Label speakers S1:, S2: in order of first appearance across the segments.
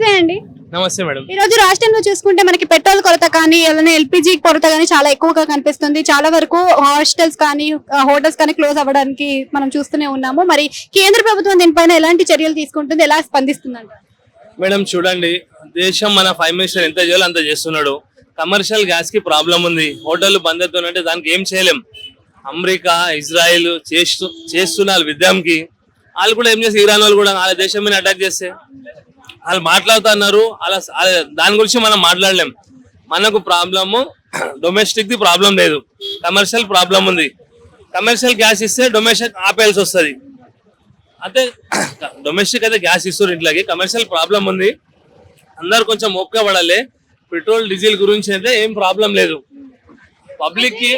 S1: అండి
S2: నమస్తే మేడం.
S1: ఈ రోజు రాష్ట్రంలో చూసుకుంటే మనకి పెట్రోల్ కొరత కానీ ఏదైనా ఎల్పిజి కొరత కానీ చాలా ఎక్కువగా కనిపిస్తుంది. చాలా వరకు హాస్టల్స్ కానీ హోటల్స్ కానీ క్లోజ్ అవ్వడానికి మనం చూస్తూనే ఉన్నాము. మరి కేంద్ర ప్రభుత్వం దీనిపైన ఎలాంటి చర్యలు తీసుకుంటుంది, ఎలా స్పందిస్తుందంట?
S2: మేడం చూడండి, దేశం మన ప్రైమ్ మినిస్టర్ ఎంత చేయాలో అంత చేస్తున్నాడు. కమర్షియల్ గ్యాస్ కి ప్రాబ్లం ఉంది, హోటల్ బంద్ అవుతుందంటే దానికి ఏం చేయలేం. అమెరికా, ఇజ్రాయెల్ చేస్తున్నారు విద్యంకి. వాళ్ళు కూడా ఏం చేసి ఇరాన్ వాళ్ళు కూడా వాళ్ళ దేశం మీద అటాక్ చేస్తే వాళ్ళు మాట్లాడుతున్నారు. అలా దాని గురించి మనం మాట్లాడలేం. మనకు ప్రాబ్లము డొమెస్టిక్ ది ప్రాబ్లం లేదు, కమర్షియల్ ప్రాబ్లం ఉంది. కమర్షియల్ గ్యాస్ ఇస్తే డొమెస్టిక్ ఆపేయాల్సి వస్తుంది. అంటే డొమెస్టిక్ అయితే గ్యాస్ ఇస్తారు ఇంట్లోకి, కమర్షియల్ ప్రాబ్లం ఉంది. అందరు కొంచెం ఓపిక పడాలి. పెట్రోల్ డీజిల్ గురించి అయితే ఏం ప్రాబ్లం లేదు పబ్లిక్ కి.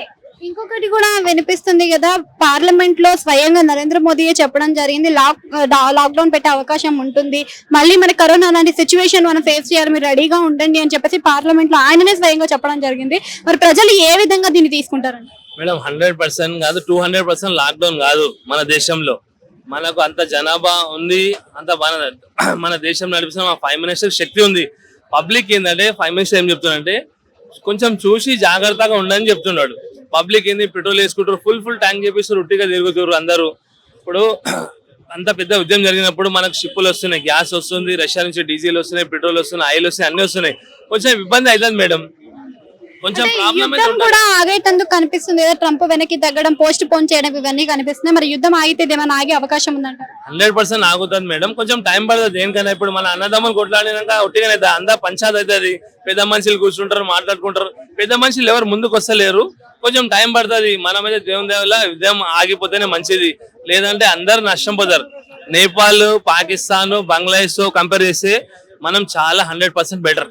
S1: ఇంకొకటి కూడా వినిపిస్తుంది కదా, పార్లమెంట్ లో స్వయంగా నరేంద్ర మోదీయే చెప్పడం జరిగింది లాక్డౌన్ పెట్టే అవకాశం ఉంటుంది, మళ్ళీ మన కరోనా లాంటి సిచ్యువేషన్ మనం ఫేస్ చేయాలి, మీరు రెడీగా ఉండండి అని చెప్పేసి పార్లమెంట్ లో ఆయననే స్వయంగా చెప్పడం జరిగింది. మరి ప్రజలు ఏ విధంగా దీన్ని తీసుకుంటారండి?
S2: మేడం 100% కాదు, 200% లాక్డౌన్ కాదు. మన దేశంలో మనకు అంత జనాభా ఉంది, అంత మన దేశం నడిపిస్తున్న మా ప్రైమ్ మినిస్టర్ శక్తి ఉంది. పబ్లిక్ ఏంటంటే ప్రైమ్ మినిస్టర్ ఏం చెప్తున్నాడంటే కొంచెం చూసి జాగ్రత్తగా ఉండని చెప్తున్నాడు. పబ్లిక్ ఏంది పెట్రోల్ వేసుకుంటారు, ఫుల్ ట్యాంక్ చేపిస్తారు, ఉట్టిగా తిరుగుతారు అందరూ. ఇప్పుడు అంత పెద్ద ఉద్యమం జరిగినప్పుడు మనకు షిప్పులు వస్తున్నాయి, గ్యాస్ వస్తుంది, రష్యా నుంచి డీజిల్ వస్తున్నాయి, పెట్రోల్ వస్తున్నాయి, ఆయిల్ వస్తున్నాయి, అన్ని వస్తున్నాయి. కొంచెం ఇబ్బంది అవుతుంది మేడం, కొంచెం ప్రాబ్లం
S1: కూడా ఆగేటందుకు కనిపిస్తుంది కదా, ట్రంప్ వెనక్కి తగ్గడం, పోస్ట్ పోన్ చేయడం, ఇవన్నీ కనిపిస్తున్నాయి. మరి యుద్ధం ఆగితే ఏమైనా ఆగే అవకాశం ఉందంట?
S2: 100% ఆగుతుంది మేడం, కొంచెం టైం పడుతుంది. దేనికైనా ఇప్పుడు మన అన్నదమ్ములు కొట్లాడినాక ఒట్టిగానే అందా పంచాయతీ అవుతుంది. పెద్ద మనుషులు కూర్చుంటారు, మాట్లాడుకుంటారు. పెద్ద మనుషులు ఎవరు ముందుకు వస్తలేరు, కొంచెం టైం పడుతుంది. మనమైతే దేవుని దేవల్ల యుద్ధం ఆగిపోతేనే మంచిది, లేదంటే అందరు నష్టం పోతారు. నేపాల్, పాకిస్తాన్, బంగ్లాదేశ్ కంపేర్ చేస్తే మనం చాలా 100% బెటర్.